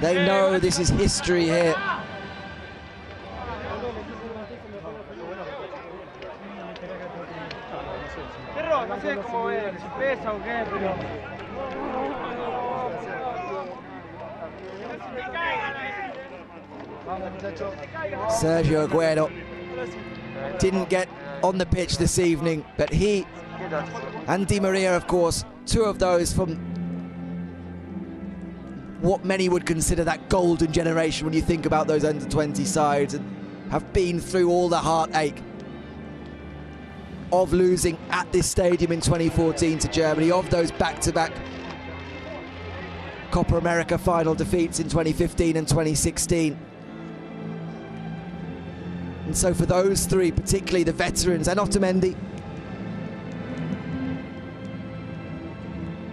They know this is history here. Sergio Aguero didn't get on the pitch this evening, but he and Di Maria, of course, two of those from what many would consider that golden generation when you think about those under-20 sides, and have been through all the heartache of losing at this stadium in 2014 to Germany, of those back-to-back Copa America final defeats in 2015 and 2016. And so for those three, particularly the veterans and Otamendi,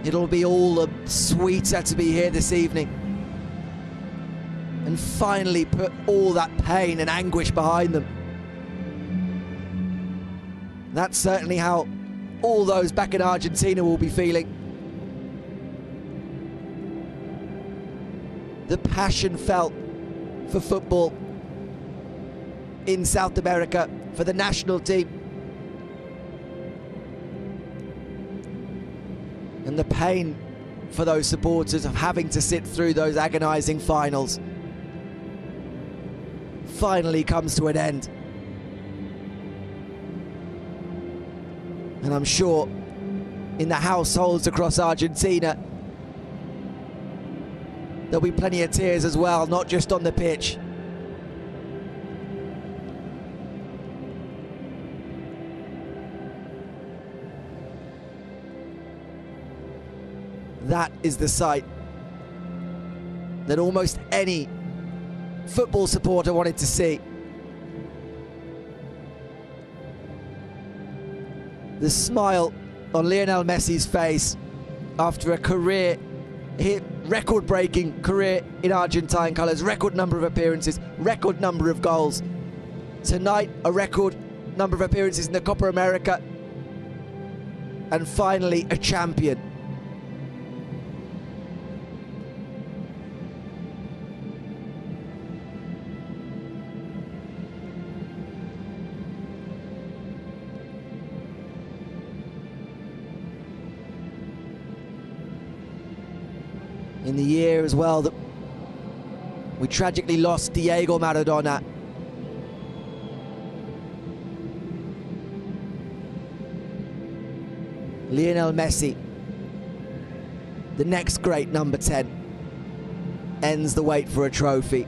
it'll be all the sweeter to be here this evening and finally put all that pain and anguish behind them. That's certainly how all those back in Argentina will be feeling. The passion felt for football in South America, for the national team, and the pain for those supporters of having to sit through those agonizing finals finally comes to an end. And I'm sure in the households across Argentina there'll be plenty of tears as well, not just on the pitch. That is the sight that almost any football supporter wanted to see. The smile on Lionel Messi's face after a career, record-breaking career in Argentine colours, record number of appearances, record number of goals. Tonight, a record number of appearances in the Copa America, and finally a champion. In the year as well that we tragically lost Diego Maradona, Lionel Messi, the next great number 10, ends the wait for a trophy.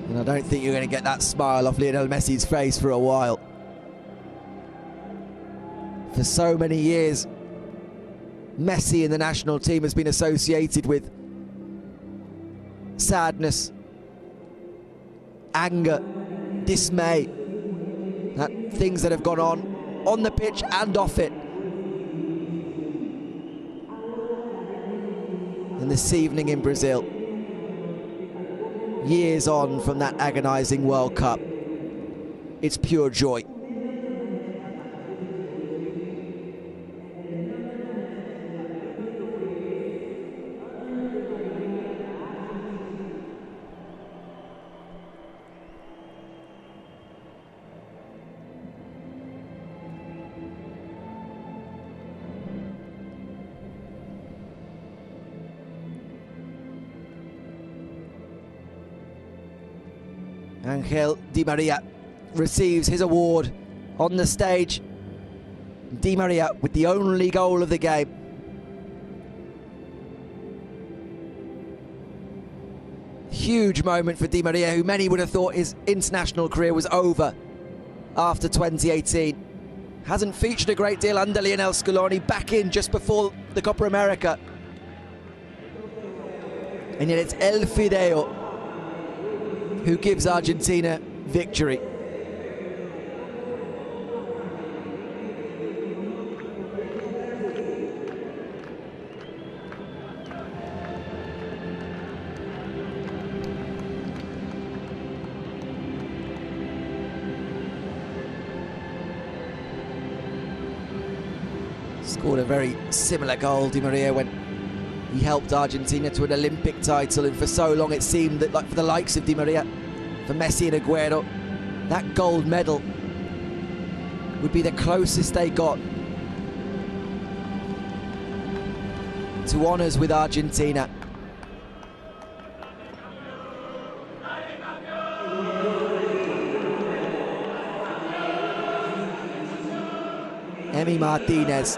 And I don't think you're going to get that smile off Lionel Messi's face for a while. For so many years, Messi in the national team has been associated with sadness, anger, dismay, things that have gone on the pitch and off it. And this evening in Brazil, years on from that agonizing World Cup, it's pure joy. Angel Di Maria receives his award on the stage. Di Maria with the only goal of the game. Huge moment for Di Maria, who many would have thought his international career was over after 2018. Hasn't featured a great deal under Lionel Scaloni, back in just before the Copa America. And yet it's El Fideo who gives Argentina victory. Scored a very similar goal, Di Maria, when he helped Argentina to an Olympic title, and for so long it seemed that, like for the likes of Di Maria, for Messi and Aguero, that gold medal would be the closest they got to honours with Argentina. Emi Martinez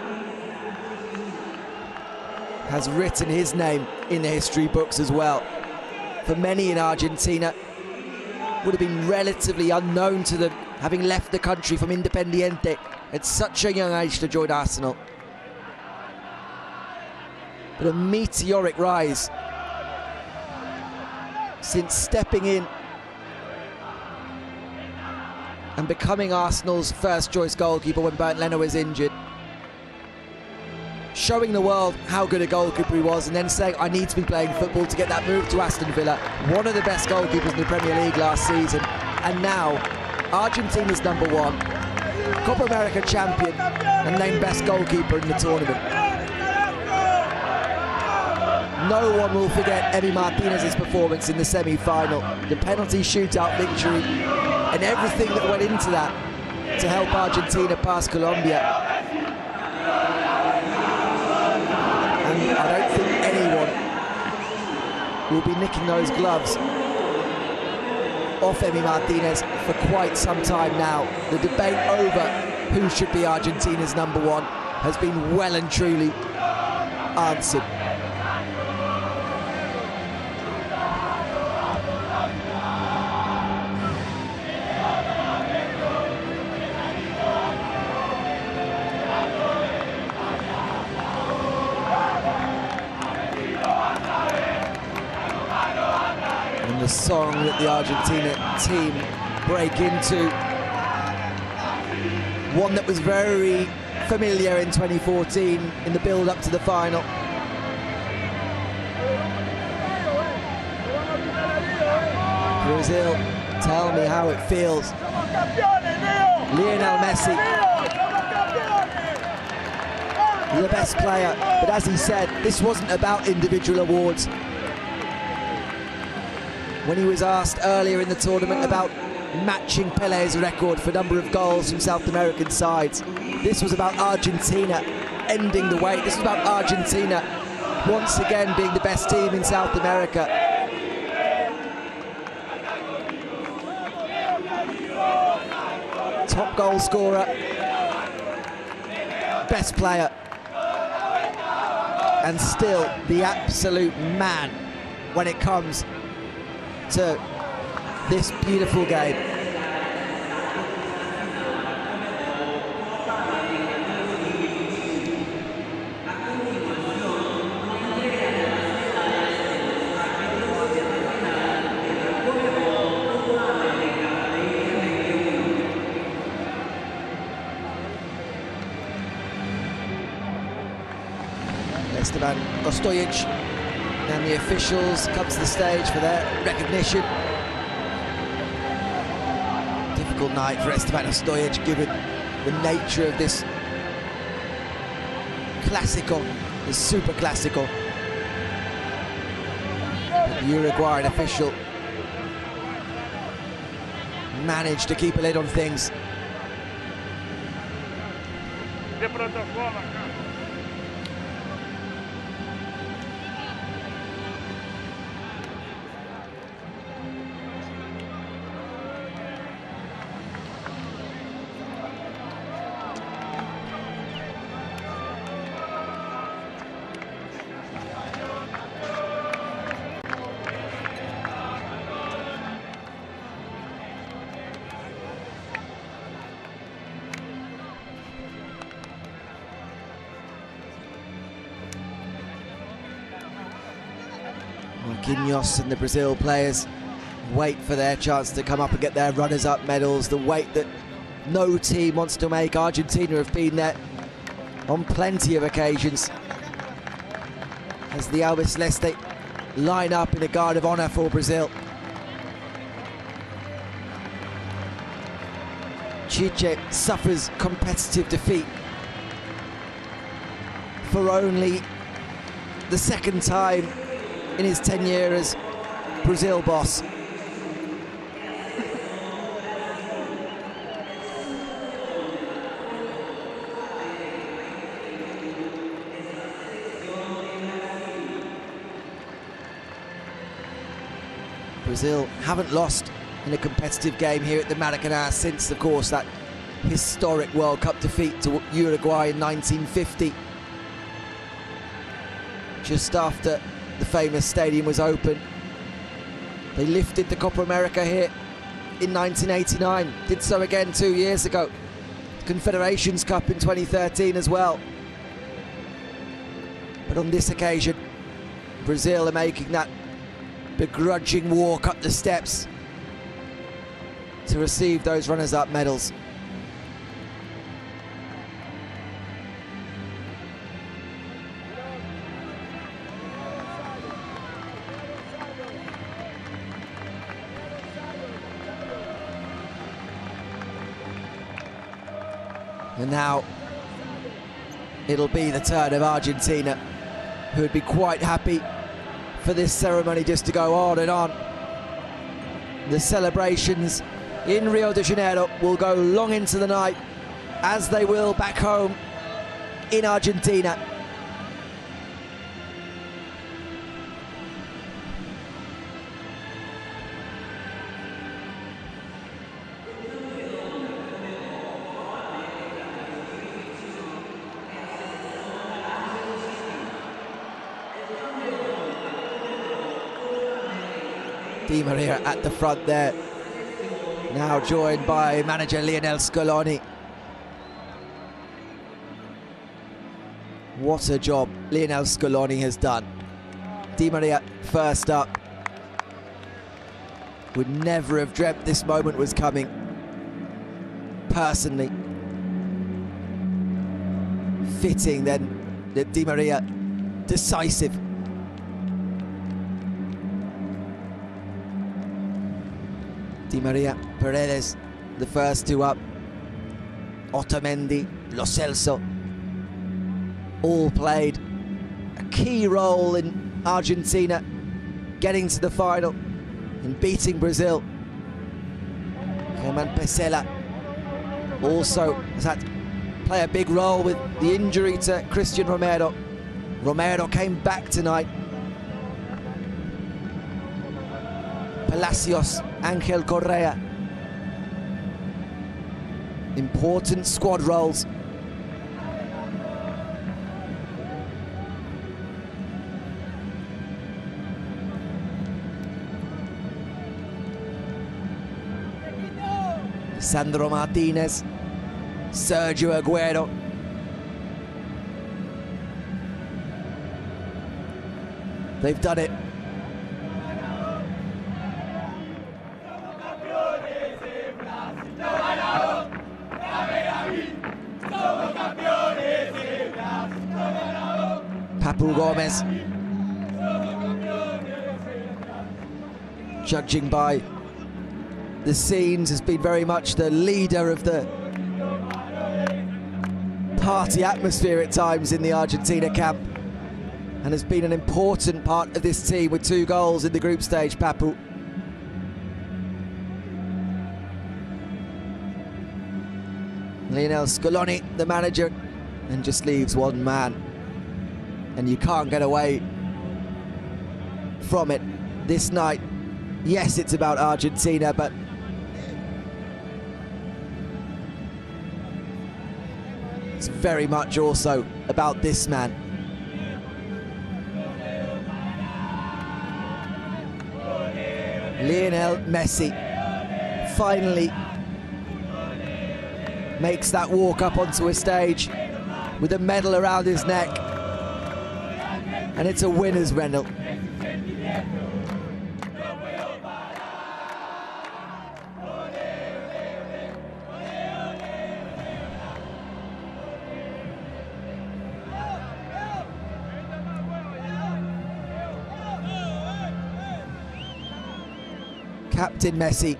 has written his name in the history books as well. For many in Argentina, would have been relatively unknown to them, having left the country from Independiente at such a young age to join Arsenal. But a meteoric rise since stepping in and becoming Arsenal's first choice goalkeeper when Bernd Leno was injured. Showing the world how good a goalkeeper he was, and then saying, I need to be playing football to get that move to Aston Villa. One of the best goalkeepers in the Premier League last season. And now, Argentina's #1, Copa America champion, and named best goalkeeper in the tournament. No one will forget Emi Martinez's performance in the semi-final, the penalty shootout victory, and everything that went into that to help Argentina pass Colombia. And I don't think anyone will be nicking those gloves off Emi Martinez for quite some time now. The debate over who should be Argentina's #1 has been well and truly answered. The song that the Argentina team break into, one that was very familiar in 2014 in the build-up to the final. Brazil, tell me how it feels. Lionel Messi, the best player, but as he said, this wasn't about individual awards. When he was asked earlier in the tournament about matching Pele's record for number of goals from South American sides, this was about Argentina ending the wait. This was about Argentina once again being the best team in South America. Top goal scorer, best player, and still the absolute man when it comes to this beautiful game. Esteban Ostojic and the officials come to the stage for their recognition. Difficult night for Esteban Ostojic, given the nature of this Clásico, this Super Clásico. But the Uruguayan official managed to keep a lid on things. Marquinhos and the Brazil players wait for their chance to come up and get their runners-up medals, the weight that no team wants to make. Argentina have been there on plenty of occasions as the Albiceleste line up in a guard of honour for Brazil. Chiche suffers competitive defeat for only the second time in his tenure as Brazil boss. Brazil haven't lost in a competitive game here at the Maracanã since, of course, that historic World Cup defeat to Uruguay in 1950. Just after the famous stadium was open. They lifted the Copa America here in 1989, did so again 2 years ago. Confederations Cup in 2013 as well. But on this occasion, Brazil are making that begrudging walk up the steps to receive those runners-up medals. And now it'll be the turn of Argentina, who would be quite happy for this ceremony just to go on and on. The celebrations in Rio de Janeiro will go long into the night, as they will back home in Argentina. Di Maria at the front there, now joined by manager Lionel Scaloni. What a job Lionel Scaloni has done. Di Maria first up. Would never have dreamt this moment was coming, personally. Fitting then that Di Maria, decisive. Di Maria, Paredes, the first two up. Otamendi, Lo Celso, all played a key role in Argentina getting to the final and beating Brazil. Germán Pesela also has had to play a big role with the injury to Christian Romero. Romero came back tonight. Palacios, Angel Correa. Important squad roles. Sandro Martinez, Sergio Aguero. They've done it. Papu Gomez, judging by the scenes, has been very much the leader of the party atmosphere at times in the Argentina camp, and has been an important part of this team with 2 goals in the group stage. Papu. Lionel Scaloni, the manager, and just leaves one man, and you can't get away from it this night. Yes, it's about Argentina, but it's very much also about this man. Lionel Messi finally makes that walk up onto a stage with a medal around his neck, and it's a winner's medal. Captain Messi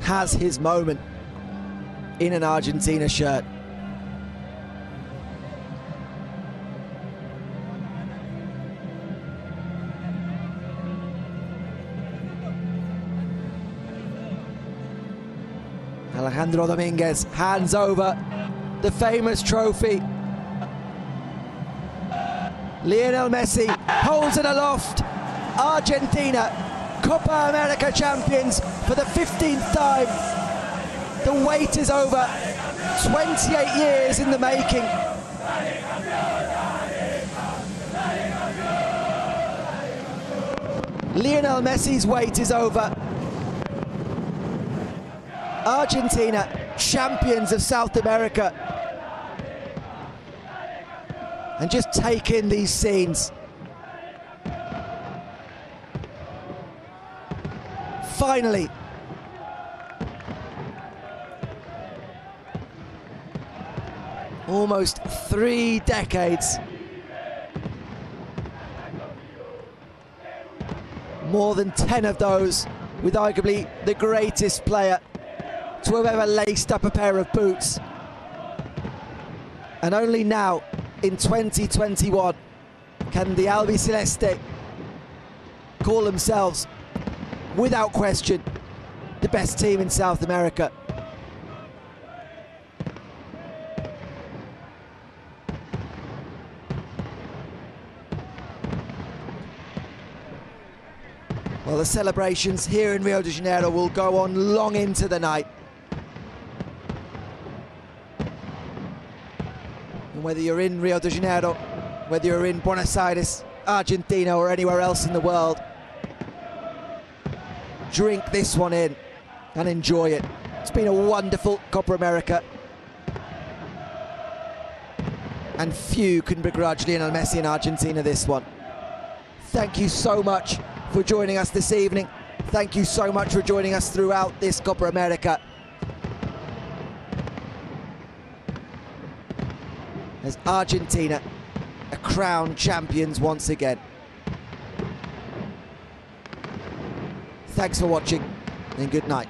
has his moment in an Argentina shirt. Alejandro Dominguez hands over the famous trophy. Lionel Messi holds it aloft. Argentina, Copa America champions for the 15th time. The wait is over. 28 years in the making. Lionel Messi's wait is over. Argentina, champions of South America. And just take in these scenes. Finally, almost 3 decades. More than 10 of those with arguably the greatest player to have ever laced up a pair of boots. And only now, in 2021, can the Albiceleste call themselves, without question, the best team in South America. Well, the celebrations here in Rio de Janeiro will go on long into the night. And whether you're in Rio de Janeiro, whether you're in Buenos Aires, Argentina, or anywhere else in the world, drink this one in and enjoy it. It's been a wonderful Copa America, and few can begrudge Lionel Messi and Argentina this one. Thank you so much for joining us this evening. Thank you so much for joining us throughout this Copa America. As Argentina are crowned champions once again. Thanks for watching and good night.